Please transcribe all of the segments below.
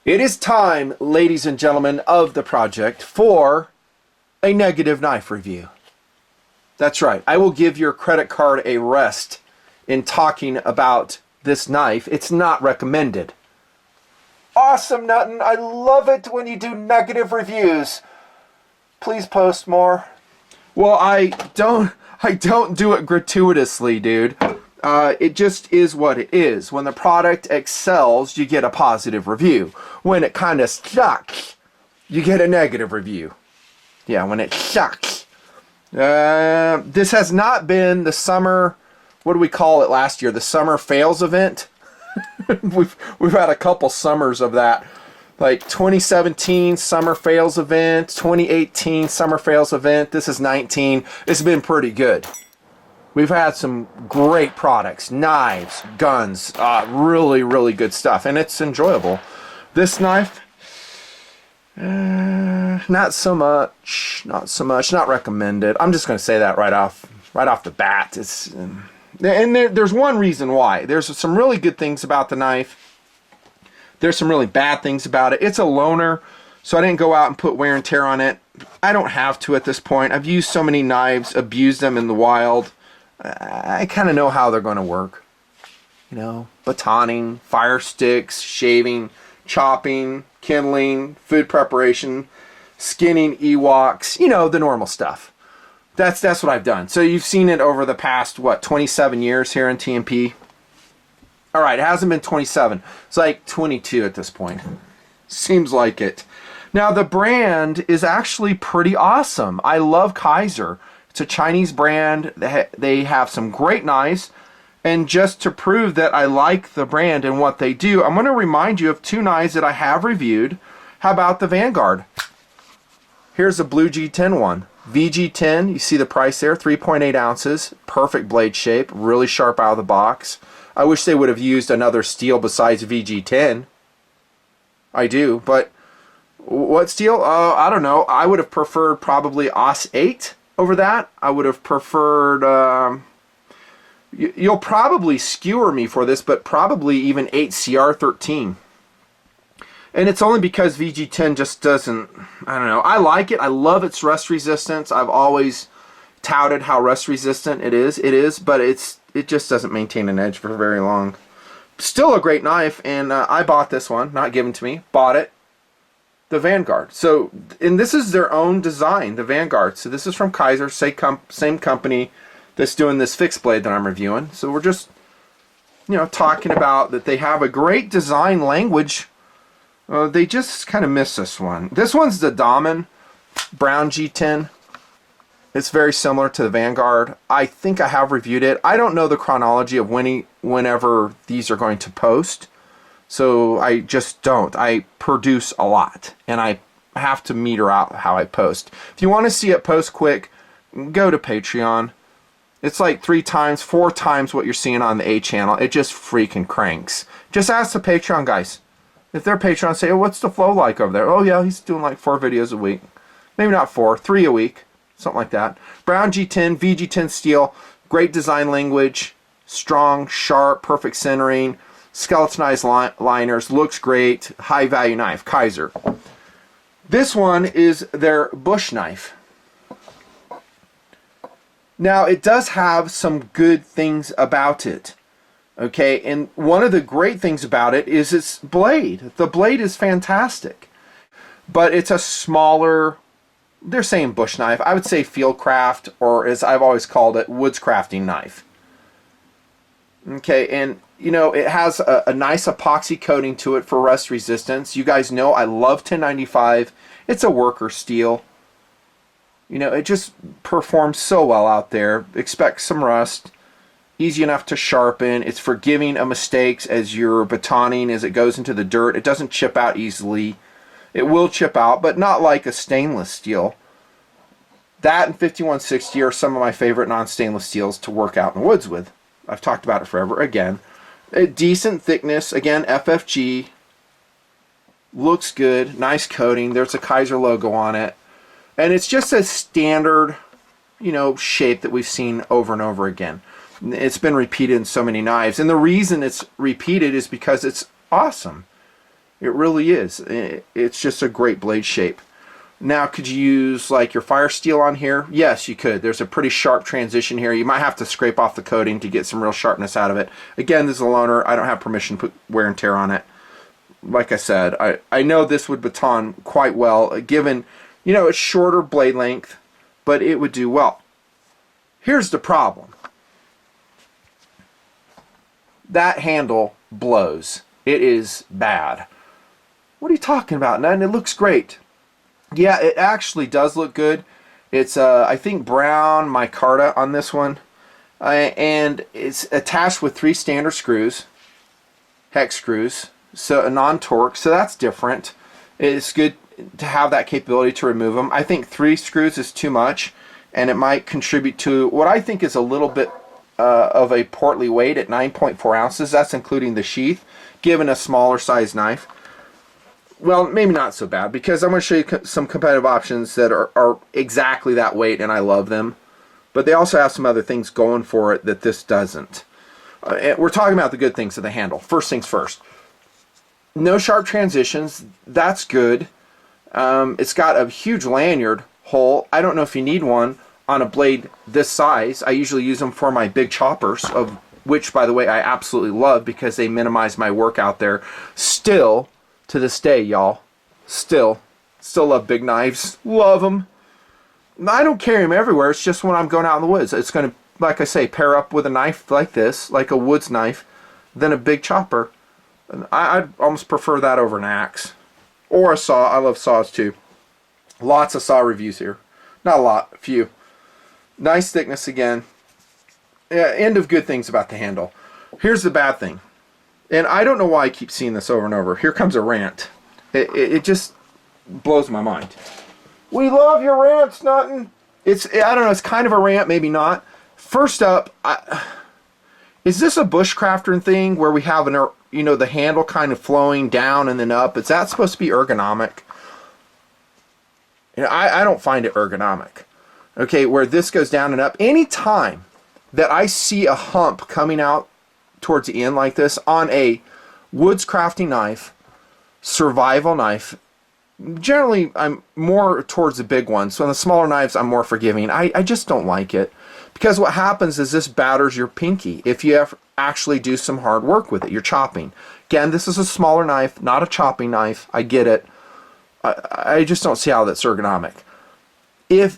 It is time, ladies and gentlemen of the project, for a negative knife review. That's right, I will give your credit card a rest in talking about this knife. It's not recommended. Awesome, Nuttin. I love it when you do negative reviews. Please post more. Well, I don't do it gratuitously, dude. It just is what it is. When the product excels, you get a positive review. When it kind of sucks, you get a negative review. Yeah, when it sucks. This has not been the summer, what do we call it last year? The summer fails event. we've had a couple summers of that. Like 2017 summer fails event, 2018 summer fails event. This is 19. It's been pretty good. We've had some great products, knives, guns, really, really good stuff, and it's enjoyable. This knife, not so much, not recommended. I'm just going to say that right off the bat. And there's one reason why. There's some really good things about the knife. There's some really bad things about it. It's a loaner, so I didn't go out and put wear and tear on it. I don't have to at this point. I've used so many knives, abused them in the wild. I kind of know how they're going to work. You know, batoning, fire sticks, shaving, chopping, kindling, food preparation, skinning Ewoks, you know, the normal stuff. That's what I've done. So you've seen it over the past, what, 27 years here in TMP? All right, it hasn't been 27. It's like 22 at this point. Seems like it. Now, the brand is actually pretty awesome. I love Kaiser. It's a Chinese brand. They have some great knives. And just to prove that I like the brand and what they do, I'm going to remind you of two knives that I have reviewed. How about the Vanguard? Here's the Blue G10 one. VG10, you see the price there, 3.8 ounces. Perfect blade shape, really sharp out of the box. I wish they would have used another steel besides VG10. I do, but what steel? I don't know. I would have preferred probably AUS 8 over that. I would have preferred, you'll probably skewer me for this, but probably even 8CR13. And it's only because VG10 just doesn't, I don't know. I like it. I love its rust resistance. I've always touted how rust resistant it is, but it just doesn't maintain an edge for very long. Still a great knife, and I bought this one, not given to me, bought it. The Vanguard. So, and this is their own design, the Vanguard. So this is from Kaiser, same company that's doing this fixed blade that I'm reviewing. So we're just, you know, talking about that they have a great design language. They just kind of miss this one. This one's the Damen Brown G10. It's very similar to the Vanguard. I think I have reviewed it. I don't know the chronology of whenever these are going to post. So I just don't. I produce a lot, and I have to meter out how I post. If you want to see it post quick, go to Patreon. It's like 3 times, 4 times what you're seeing on the A channel. It just freaking cranks. Just ask the Patreon guys. If they're Patreon, say, oh, what's the flow like over there? Oh yeah, he's doing like 4 videos a week. Maybe not 4, 3 a week. Something like that. Brown G10, VG10 steel, great design language, strong, sharp, perfect centering, skeletonized liners, looks great, high value knife, Kaiser. This one is their Bush knife. Now, it does have some good things about it. Okay, and one of the great things about it is its blade. The blade is fantastic. But it's a smaller, they're saying bush knife. I would say fieldcraft, or as I've always called it, woodscrafting knife. Okay, and you know, it has a nice epoxy coating to it for rust resistance. You guys know I love 1095. It's a worker steel. You know, it just performs so well out there. Expect some rust. Easy enough to sharpen. It's forgiving of mistakes as you're batoning, as it goes into the dirt. It doesn't chip out easily. It will chip out, but not like a stainless steel. That and 5160 are some of my favorite non-stainless steels to work out in the woods with. I've talked about it forever. Again, a decent thickness. Again, FFG. Looks good. Nice coating. There's a Kaiser logo on it. And it's just a standard, you know, shape that we've seen over and over again. It's been repeated in so many knives. And the reason it's repeated is because it's awesome. It really is. It's just a great blade shape. Now, could you use like your fire steel on here? Yes, you could. There's a pretty sharp transition here. You might have to scrape off the coating to get some real sharpness out of it. Again, this is a loaner. I don't have permission to put wear and tear on it. Like I said, I know this would baton quite well, given, you know, it's shorter blade length, but it would do well. Here's the problem. That handle blows. It is bad. What are you talking about? And it looks great. Yeah, it actually does look good. It's, I think, brown micarta on this one. And it's attached with 3 standard screws, hex screws, so a non-torque, so that's different. It's good to have that capability to remove them. I think 3 screws is too much, and it might contribute to what I think is a little bit of a portly weight at 9.4 ounces. That's including the sheath, given a smaller size knife. Well, maybe not so bad, because I'm going to show you some competitive options that are exactly that weight, and I love them. But they also have some other things going for it that this doesn't. We're talking about the good things of the handle. First things first. No sharp transitions. That's good. It's got a huge lanyard hole. I don't know if you need one on a blade this size. I usually use them for my big choppers, of which, by the way, I absolutely love because they minimize my work out there. Still, to this day, y'all, still love big knives. Love them. I don't carry them everywhere. It's just when I'm going out in the woods. It's going to, like I say, pair up with a knife like this, like a woods knife, than a big chopper. I'd almost prefer that over an axe. Or a saw. I love saws too. Lots of saw reviews here. Not a lot, a few. Nice thickness again. Yeah, end of good things about the handle. Here's the bad thing. And I don't know why I keep seeing this over and over. Here comes a rant. It just blows my mind. We love your rants, Nuttin. I don't know, it's kind of a rant, maybe not. First up, is this a bushcrafter thing where we have the handle kind of flowing down and then up? Is that supposed to be ergonomic? I don't find it ergonomic. Okay, where this goes down and up. Any time that I see a hump coming out towards the end like this on a woods crafting knife, survival knife, generally I'm more towards the big ones. So on the smaller knives I'm more forgiving. I just don't like it, because what happens is this batters your pinky if you actually do some hard work with it. You're chopping. Again, this is a smaller knife, not a chopping knife. I get it. I just don't see how that's ergonomic.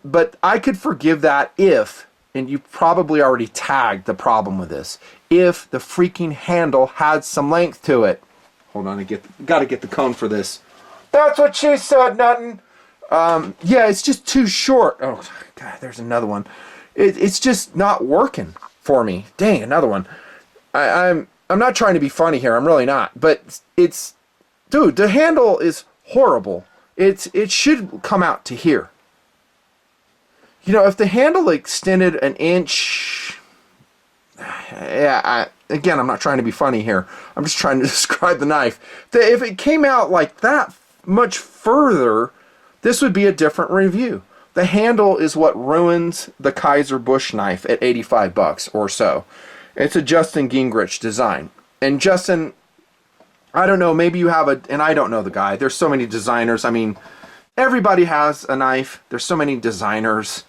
But I could forgive that if, and you probably already tagged the problem with this, if the freaking handle had some length to it. Hold on, gotta get the cone for this. That's what she said, Nuttin. Yeah, it's just too short. Oh, God, there's another one. It's just not working for me. Dang, another one. I'm not trying to be funny here. I'm really not. But dude, the handle is horrible. It should come out to here. You know, if the handle extended an inch, yeah, again, I'm not trying to be funny here. I'm just trying to describe the knife. If it came out like that much further, this would be a different review. The handle is what ruins the Kaiser Bush knife at 85 bucks or so. It's a Justin Gingrich design. And Justin, I don't know, maybe you have and I don't know the guy. There's so many designers. I mean, everybody has a knife. There's so many designers.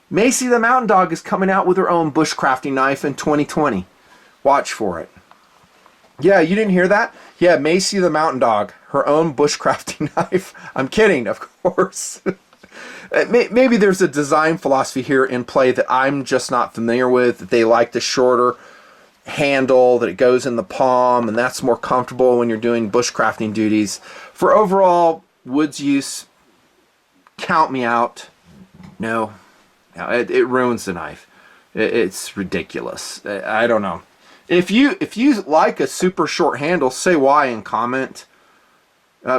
Macy the Mountain Dog is coming out with her own bushcrafting knife in 2020. Watch for it. Yeah, you didn't hear that? Yeah, Macy the Mountain Dog, her own bushcrafting knife. I'm kidding, of course. Maybe there's a design philosophy here in play that I'm just not familiar with. That they like the shorter handle, that it goes in the palm, and that's more comfortable when you're doing bushcrafting duties. For overall woods use, count me out. No. It ruins the knife. It's ridiculous. I don't know. If you like a super short handle, say why and comment.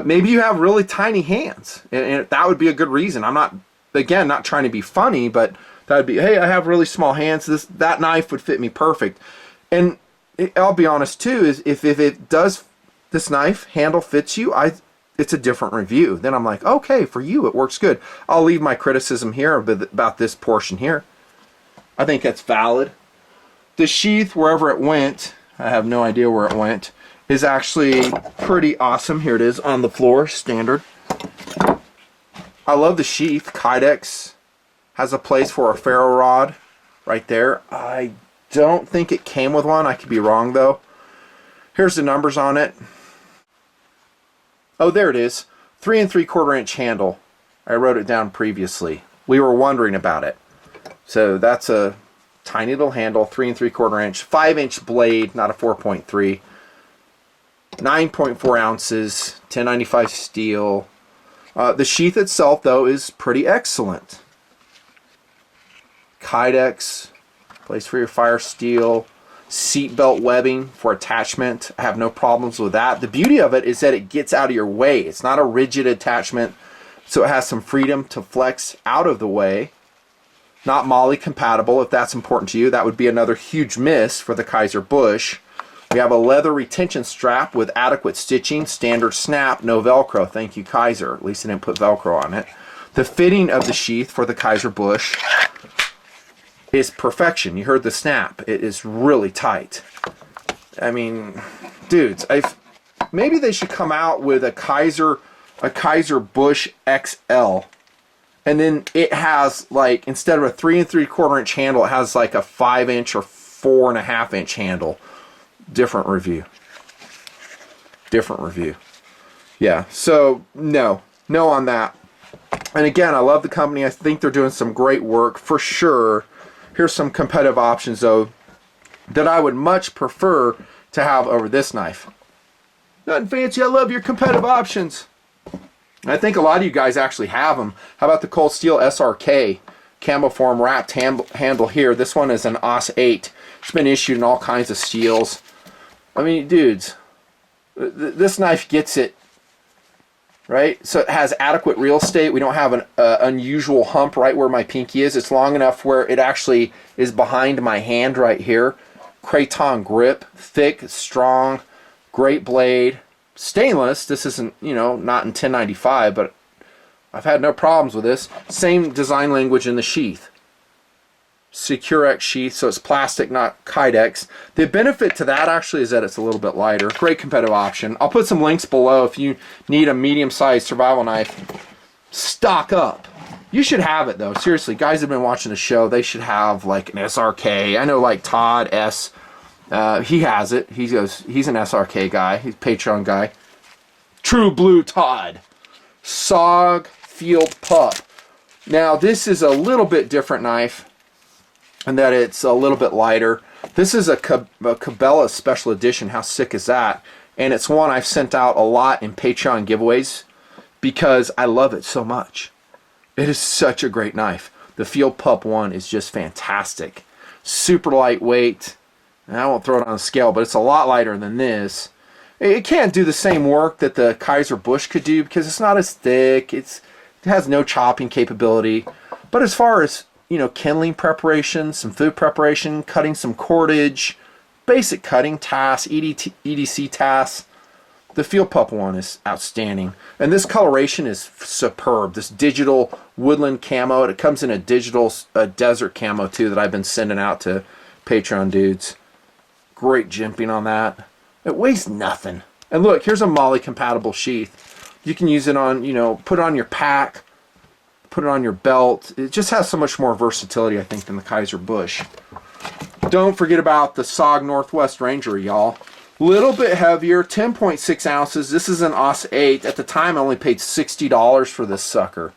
Maybe you have really tiny hands, and that would be a good reason. I'm not, again, not trying to be funny, but that would be, hey, I have really small hands. That knife would fit me perfect. And I'll be honest too, is if it does, this knife handle fits you, it's a different review. Then I'm like, okay, for you it works good. I'll leave my criticism here about this portion here. I think that's valid. The sheath, wherever it went, I have no idea where it went. is actually pretty awesome. Here it is on the floor, standard. I love the sheath. Kydex has a place for a ferro rod right there. I don't think it came with one. I could be wrong though. Here's the numbers on it. Oh, there it is. 3 3/4 inch handle. I wrote it down previously. We were wondering about it. So that's a tiny little handle, 3 3/4 inch, 5-inch blade, not a 4.3. 9.4 ounces, 1095 steel. The sheath itself, though, is pretty excellent. Kydex, place for your fire steel. Seatbelt webbing for attachment. I have no problems with that. The beauty of it is that it gets out of your way. It's not a rigid attachment, so it has some freedom to flex out of the way. Not MOLLE compatible. If that's important to you, that would be another huge miss for the Kaiser Bush. We have a leather retention strap with adequate stitching, standard snap, no Velcro. Thank you, Kaiser. At least I didn't put Velcro on it. The fitting of the sheath for the Kaiser Bush is perfection. You heard the snap. It is really tight. I mean, dudes, maybe they should come out with a Kaiser Bush XL. And then it has, like, instead of a 3 3/4 inch handle, it has like a 5-inch or 4.5 inch handle. Different review. Different review. Yeah, so no on that. And again, I love the company. I think they're doing some great work for sure. Here's some competitive options though that I would much prefer to have over this knife. Nothing fancy. I love your competitive options. I think a lot of you guys actually have them. How about the Cold Steel SRK camo form wrapped handle here? This one is an AUS 8. It's been issued in all kinds of steels. I mean, dudes, this knife gets it, right? So it has adequate real estate. We don't have an unusual hump right where my pinky is. It's long enough where it actually is behind my hand right here. Craton grip, thick, strong, great blade. Stainless. This isn't, you know, not in 1095, but I've had no problems with this. Same design language in the sheath. Securex sheath, so it's plastic, not Kydex. The benefit to that actually is that it's a little bit lighter. Great competitive option. I'll put some links below if you need a medium-sized survival knife. Stock up. You should have it though. Seriously, guys have been watching the show. They should have like an SRK. I know like Todd S. He has it. He's an SRK guy. He's a Patreon guy. True Blue Todd. SOG Field Pup. Now this is a little bit different knife, and that it's a little bit lighter. This is a Cabela special edition. How sick is that? And it's one I've sent out a lot in Patreon giveaways because I love it so much. It is such a great knife. The Field Pup one is just fantastic. Super lightweight. And I won't throw it on a scale, but it's a lot lighter than this. It can't do the same work that the Kaiser Bush could do because it's not as thick. It has no chopping capability. But as far as, you know, kindling preparation, some food preparation, cutting some cordage, basic cutting tasks, EDC tasks, the Field Pup one is outstanding. And this coloration is superb. This digital woodland camo. It comes in a digital desert camo too that I've been sending out to Patreon dudes. Great jimping on that. It weighs nothing. And look, here's a MOLLE compatible sheath. You can use it on, you know, put it on your pack, put it on your belt. It just has so much more versatility, I think, than the Kaiser Bush. Don't forget about the SOG Northwest Ranger, y'all. Little bit heavier, 10.6 ounces. This is an AUS 8. At the time, I only paid $60 for this sucker.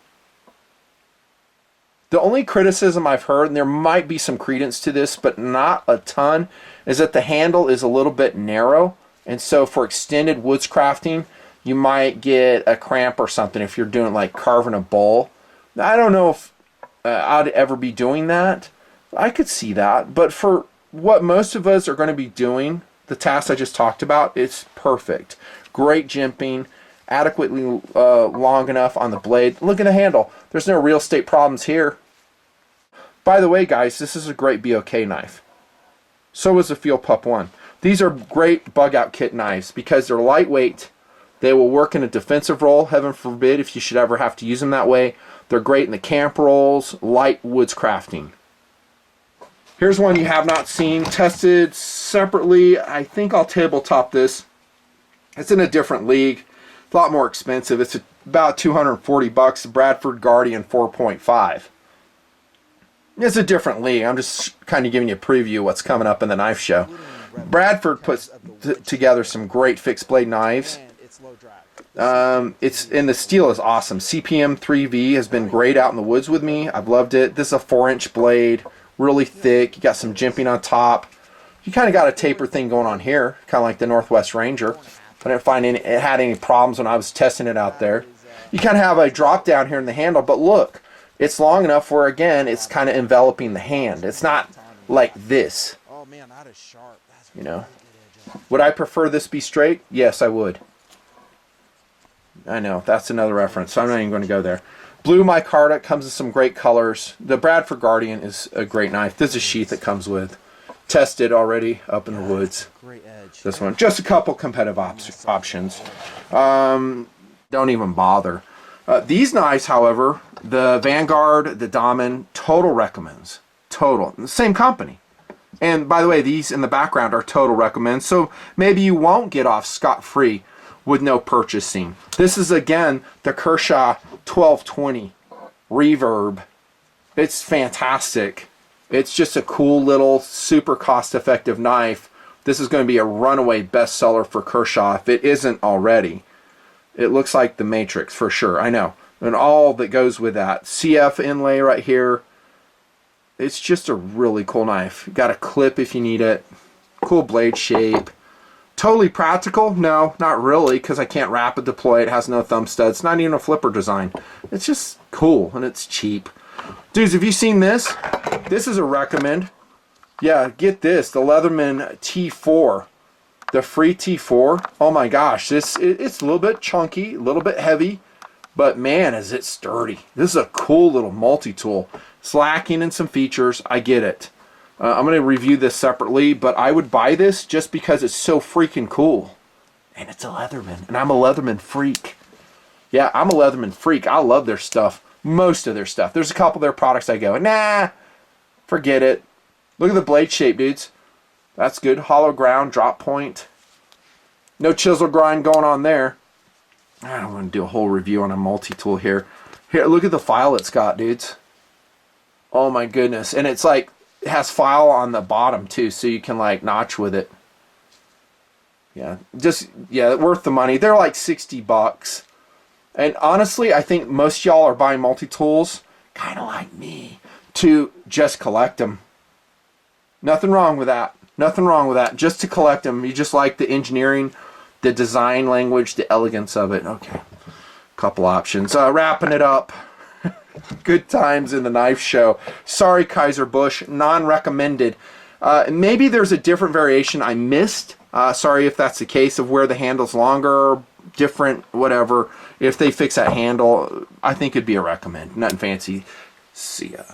The only criticism I've heard, and there might be some credence to this, but not a ton, is that the handle is a little bit narrow. And so for extended woods crafting, you might get a cramp or something if you're doing like carving a bowl. I don't know if I'd ever be doing that. I could see that. But for what most of us are going to be doing, the tasks I just talked about, it's perfect. Great jimping, adequately long enough on the blade. Look at the handle. There's no real estate problems here. By the way, guys, this is a great BOK knife. So is the Field Pup one. These are great bug out kit knives because they're lightweight. They will work in a defensive role, heaven forbid, if you should ever have to use them that way. They're great in the camp roles, light woods crafting. Here's one you have not seen, tested separately. I think I'll tabletop this It's in a different league. It's a lot more expensive. It's about $240. The Bradford Guardian 4.5. It's a different league. I'm just kind of giving you a preview of what's coming up in the knife show. Bradford puts together some great fixed blade knives. And the steel is awesome. CPM 3V has been great out in the woods with me. I've loved it. This is a 4-inch blade, really thick. You got some jimping on top. You kind of got a taper thing going on here, kind of like the Northwest Ranger. I didn't find it had any problems when I was testing it out there. You kind of have a drop down here in the handle, but look, it's long enough where, again, it's kind of enveloping the hand. It's not like this. You know, would I prefer this be straight? Yes, I would. I know, that's another reference, so I'm not even going to go there. Blue micarta comes in some great colors. The Bradford Guardian is a great knife. This is a sheath it comes with. Tested already up in the woods. This one, just a couple competitive options. Don't even bother. These knives, however, the Vanguard, the Damen, Total recommends. Total, the same company. And by the way, these in the background are Total recommends, so maybe you won't get off scot-free with no purchasing. This is, again, the Kershaw 1220 Reverb. It's fantastic. It's just a cool little, super cost-effective knife. This is going to be a runaway bestseller for Kershaw if it isn't already. It looks like the Matrix for sure, I know. And all that goes with that. CF inlay right here. It's just a really cool knife. Got a clip if you need it. Cool blade shape. Totally practical? No, not really, because I can't rapid deploy. It has no thumb studs. Not even a flipper design. It's just cool, and it's cheap. Dudes, have you seen this? This is a recommend. Yeah, get this. The Leatherman T4. The free T4. Oh my gosh, it's a little bit chunky, a little bit heavy, but man, is it sturdy. This is a cool little multi-tool. It's lacking in some features. I get it. I'm going to review this separately, but I would buy this just because it's so freaking cool. And it's a Leatherman, and I'm a Leatherman freak. Yeah, I'm a Leatherman freak. I love their stuff. Most of their stuff. There's a couple of their products I go, nah, forget it. Look at the blade shape, dudes. That's good. Hollow ground, drop point. No chisel grind going on there. I don't want to do a whole review on a multi-tool here. Here, look at the file it's got, dudes. Oh my goodness. And it's like, it has file on the bottom too, so you can like notch with it. Yeah, worth the money. They're like $60. And honestly, I think most y'all are buying multi-tools, kind of like me, to just collect them. Nothing wrong with that. Nothing wrong with that. Just to collect them. You just like the engineering, the design language, the elegance of it. Okay, couple options. Wrapping it up. Good times in the knife show. Sorry, Kaiser Bush, non-recommended. Maybe there's a different variation I missed. Sorry if that's the case, of where the handle's longer, different, whatever. If they fix that handle, I think it'd be a recommend. Nothing fancy. See ya.